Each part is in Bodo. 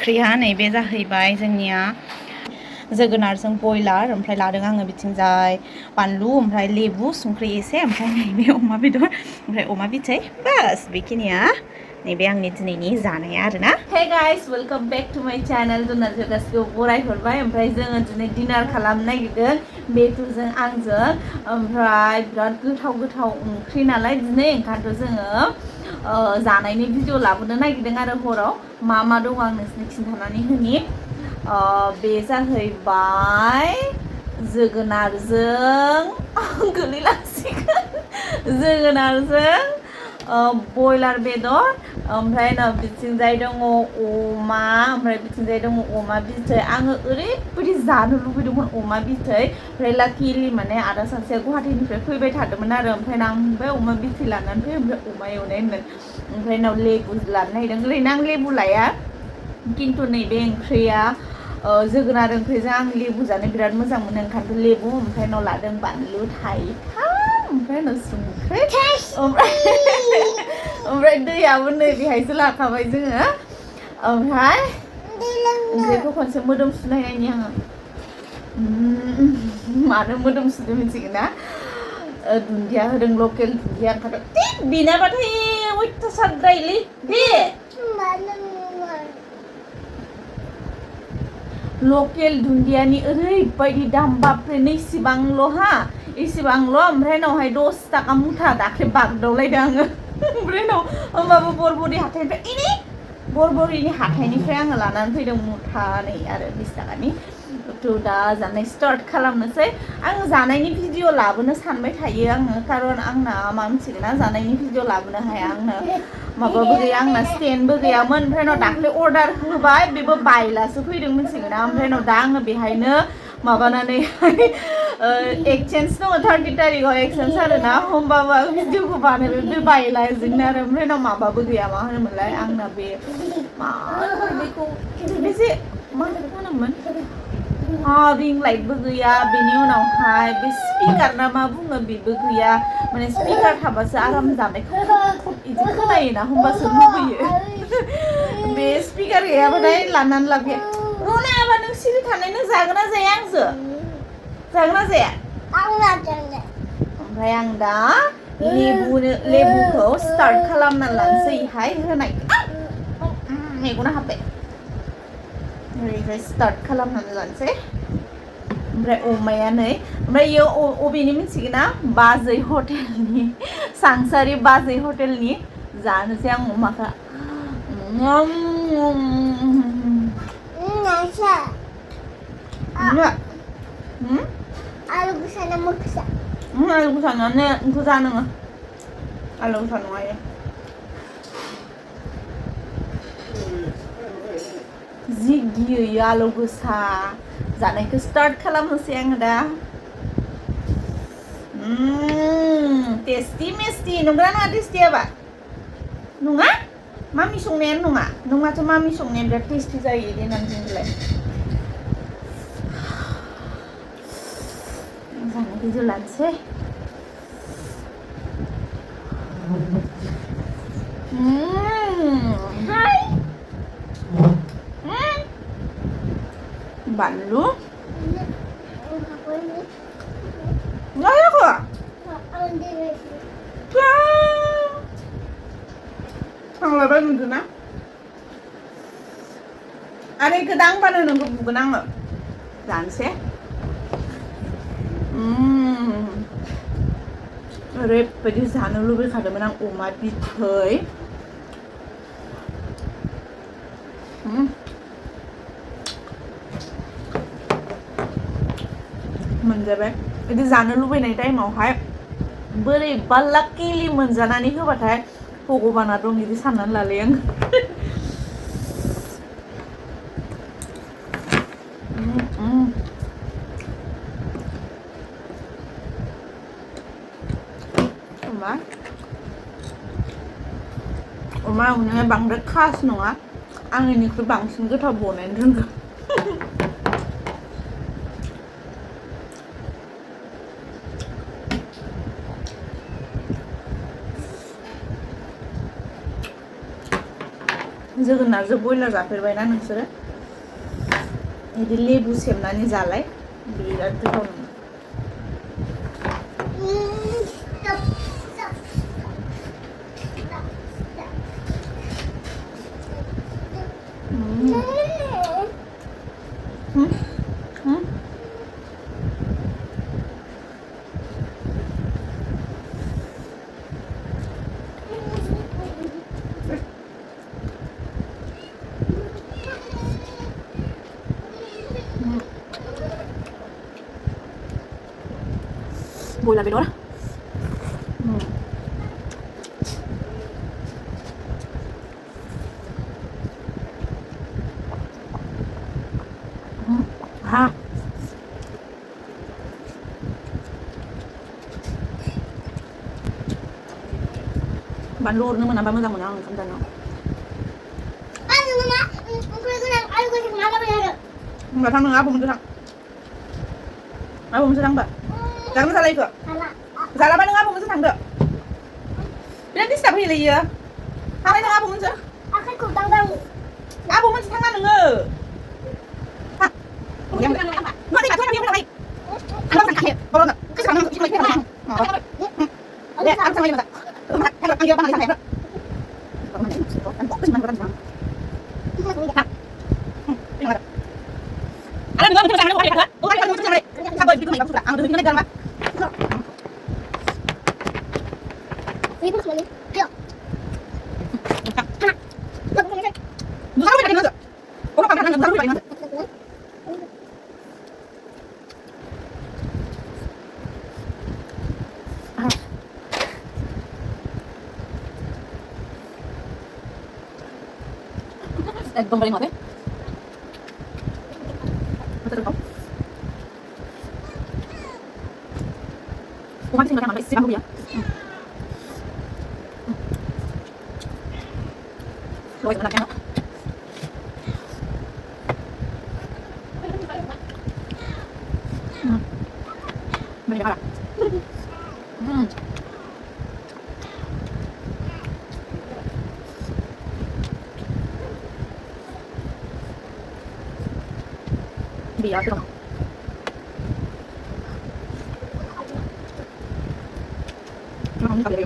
ओंख्रिया नैबे जाहैबाय जोंनिया जोगोनारजों बयलार ओमफ्राय लादों आङो बिथिंजाय बानलु ओमफ्राय लेबु संख्रि एसे ओमफ्राय नैबे अमा बेदर ओमफ्राय अमा बिथै बास बेखिनिया नैबे आंनि दिनैनि जानाया आरोना। Hey guys welcome back to my channel जुनारजों गासिबो बरायहरबाय ओमफ्राय जोङो दिनै डिनार खालामनो नागिरदों बेथुजों आंजों ओमफ्राय बिराद गोथाव ओंख्रि नालाय दिनै ओंखायनोथ' जोङो जानायनि भिडिअ लाबोनो नागिरदों आरो हराव मा मा दं आं नोंसोरनो खिन्थानानै होनि बे जाहैबाय जोगोनारजों गोलैलांसिगोन जोगोनारजों बयलार बेदर ओमफ्राय बिथिंजाय दङ अमा ओमफ्राय बिथिंजाय दङ अमा बिथै आङो ओरैबायदि जानो लुबैदोंमोन अमा बिथै ओमफ्राय लाकिलि माने आदा सासेया गुवाहाटीनिफ्राय फैबाय थादोंमोन आरो ओमफ्राय आं ओमफ्राय अमा बिथै लानानै फै ओमफ्राय अमा एवनाय होनदों ओमफ्राय उनाव लेबु लानो नागिरदों ओरैनो आं लेबु लाया खिन्थु नैबे ओंख्रिया जोगोनार ओंख्रिजों आं लेबु जानो बिराद मोजां मोनो ओंखायनोथ' लेबु ओमफ्राय उनाव लादों बानलु थाइथाम ओमफ्राय उनाव संख्रि ओमफ्राय दैयाबो नै बेहायसो लाखाबाय जोङो ओमफ्राय ओंख्रिखौ खनसे मोदोमसुनाय नायनि आङो मानो मोदोमसुनो मिथिगोन ना दुन्दिया होदों लकेल दुन्दिया ओंखारदों बिनाबाथाय अयथासारद्रायलै बे लकेल दुन्दियानि ओरैबायदि दाम बापरे नैसिबांल' हा इसिबांल' ओमफ्राय उनावहाय 10 थाखा मुथा दाख्लै बागदावलायदों आङो ओमफ्राय उनाव होमबाबो बरबरि हाथाइनिफ्राय बरबरिनि हाथाइनिफ्राय आङो लानानै फैदों मुथानै आरो 20 थाखानि थ' दा जानाय स्टार्ट खालामनोसै आं जानायनि भिडिअ लाबोनो सानबाय थायो आङो खारन आंना मा मिथिगोन ना जानायनि भिडिअ लाबोनो हाया आंनो माबाबो गैया आंना स्टेन्डबो गैयामोन ओमफ्राय उनाव दाख्लै अर्डार होबाय बेबो बायलासो फैदों मिथिगोन ना ओमफ्राय उनाव दा आङो बेहायनो माबानानैहाय एक्सचेन्ज दङ 30 तारिखआव एक्सचेन्ज आरोना होमबाबो आं भिडिअखौ बानायबाय बे बायलाजोंनो आरो ओमफ्राय उनाव माबाबो गैया मा होनोमोनलाय आंना बे मा बेखौ बेसे मा होनोमोन रिं लाइटबो गैया बेनि उनावहाय बे स्पिकार ना मा बुङो बेबो गैया माने स्पिकार थाबासो आराम जानायखौ इदि खोनायोना होमबासो लुबैयो बे स्पिकार गैयाबाथाय लानानै लाबोया रना आबा नों सिरि थानाय नों जागोन ना जाया आंजों जागोन ना जाया ओमफ्राय आं दा लेबुखौ स्टार्ट खालामना लानोसैहाय होनाय मेगना हाबबाय ओरैहाय स्टार्ट खालामनानै लानोसै ओमफ्राय अमाया नै ओमफ्राय इयो अबेनि मिथिगोन ना बाजै हटेलनि सांसारि बाजै हटेलनि जानोसै आं अमाखौ आलु गोसा मोखिसा आलु गोसा नङा गोजा नङा आलु गोसा नङा इयो जि गियो आलु गोसा जानायखौ स्टार्ट खालामनोसै आङो दा टेस्टि मेस्टि नंगौना नङा टेस्टि आबा नङा मामि संनायानो नङा नङाथ' मामि संनाया बिराद टेस्टि जायो इदि होननानै बुंलाय जानाय भिडिअ लानोसै बानलु थांलायबाय मोनदोंना आरो गोदां बानो नोंखौ बुगोन आङो जानोसै ओरैबायदि जानो लुबैखादोंमोन आं अमा बिथै मोनजाबाय बिदि जानो लुबैनाय टाइमावहाय बोरैबा लाकिलि मोनजानानै होबाथाय भगबाना दं बिदि साननानै लालै आं अमा एवनाया बांद्राय खास नङा आंनिख्रुइ बांसिन गोथाव बनायनो रोंगौ जोगोनारजों बयलार जाफेरबायना नोंसोरो बिदि लेबु सेबनानै जालाय बिराद गोथाव नङा bयलार बेदर ha बानलु हरनो मोनाबा मोजां मोना आं ओंखाम जानो होमबा थां नोङा आबौमोनजों थां आबौमोनजों थांबा जानो जाला इखो जालाबा नों आबौमोनजों थांदो बिराद डिस्टार्ब होयोलै इयो थांनाय नों आबौमोनजों आबौमोनजों थाङा नोङो একদম বাড়ি মাথায় Kumain sih nggak isi bangku ya? Luas anaknya. Banyak apa? Biar tuh. Không có gì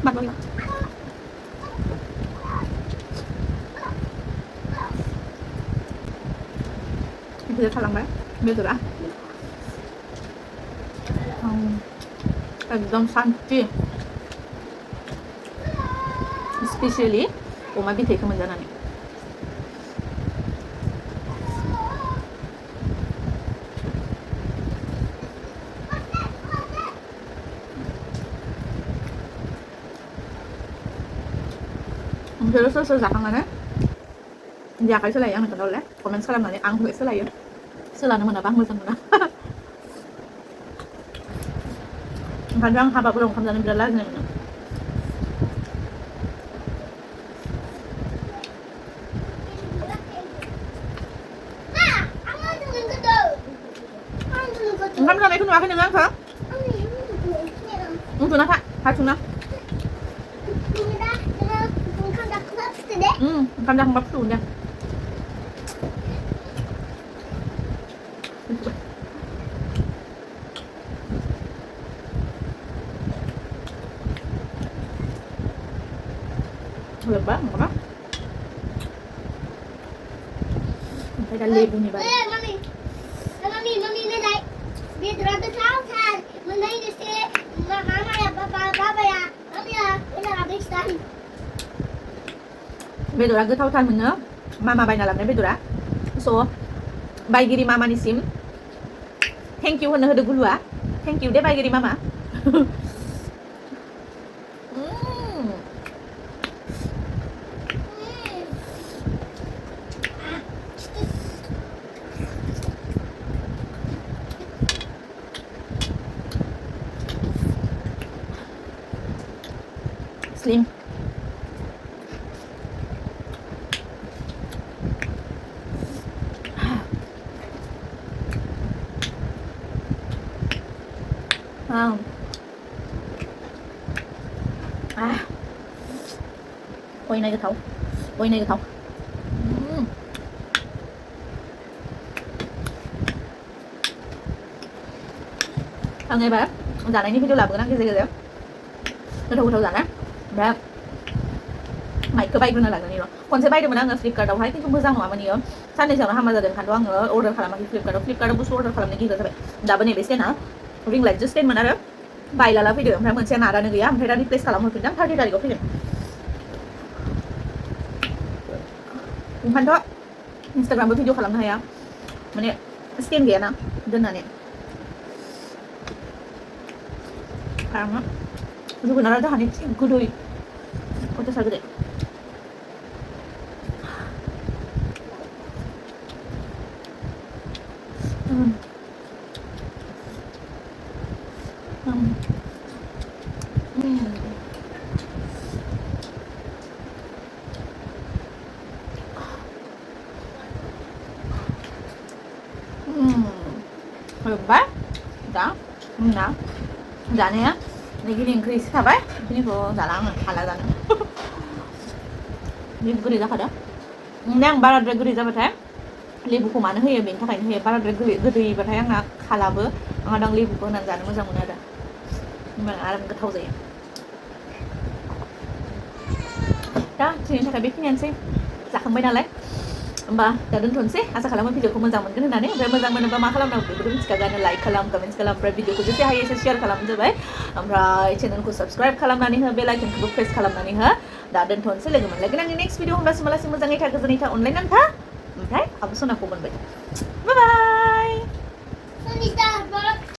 bắt luôn bây giờ thật lòng đấy bây giờ đã एकदम शान्ति स्पेसियली अमा बिथैखौ मोनजानानै Jadi soal zakangannya dia kayak selai yang nonton oleh komen sekarang nanti anggur selai ya selana mana bang musan mana kadang haba belum kamdan belas nih Kamu sampai ikut makan dengan apa? Untuk apa? Hacuna? Kamera không bắp sùn nha. Lebat, apa? Phải đặt lên như vậy. Mami này này. Biết rồi tôi tháo than. Mình đây đi xe. Mama ya, papa ya. Mami ya, ini habis tadi. Bedora goथावथार मोनो मामा बायना लाबोनाय बेदरा स' बायगिरि मामानिसिम थेंक इउ होनो होदो गुलुआ थेंक इउ दे बायगिरि मामा slim Quay này cái thấu, quay này cái thấu. Ngày bé, dạo này như video làm bữa năng cái gì rồi? Cái thấu dạo này, bé. Mày cứ bay luôn là cái này còn sẽ bay được mà đang Flipkart đâu hay cái chúng ra ngoài mà nhiều san này giờ nó ham giờ kan doang order खालामा Flipkart busu order खालामनो गिगो जाबाय दाबो नैबे सेना रिं लाइट जो स्टेटमेन्ट आरो बाय लाला फैदो ओमफ्राय मोनसे नादानो गैया ओमफ्राय दा रिप्लेस खालामहरफिनदों 30 तारिखआव फैगोन ओंखायनोथ' इन्स्टाग्रामबो भिडिअ खालामनो हाया माने स्टेन गैयाना दोननानै खालामनो जोगोनारा जाहानि गोदै अयथासार गोदै Hebat, dah, dah, dah ni ya, ni gini Inggris apa? Ini kau dalam halal dah. Ni gurih dah kada. Yang barat gurih dah betul. Lebuku mana he benih tak ini he barat gurih betul yang nak halabe, orang dang lebuku nanti anu macam mana dah. Mana alam ketau saja. Dah, sini saya bikin yang sih. Zakam bayi nalai. Mbak, dah dontonsih. Asa kalau video ko मोजां मोनगोन होननानै ओमफ्राय मोजां मोनोबा मा खालामनांगौ बेखौथ' मिथिखागोन लाइक खालाम कमेन्ट्स खालाम ओमफ्राय भिडिअखौ जेसे हायो एसे शेयार खालामनो जाबाय ओमफ्राय चेनेलखौ साबस्क्राइब खालामनानै हो बेल आइकनखौबो प्रेस खालामनानै हो दा दोनथ'नोसै लोगो मोनलायगोन आंनि नेक्स्ट भिडिअ होनब्लासिम मालासिम मोजाङै था गोजोनै था अनलायनानै था ओमफ्राय आब' सनाखौ मोनबाय बाय बाय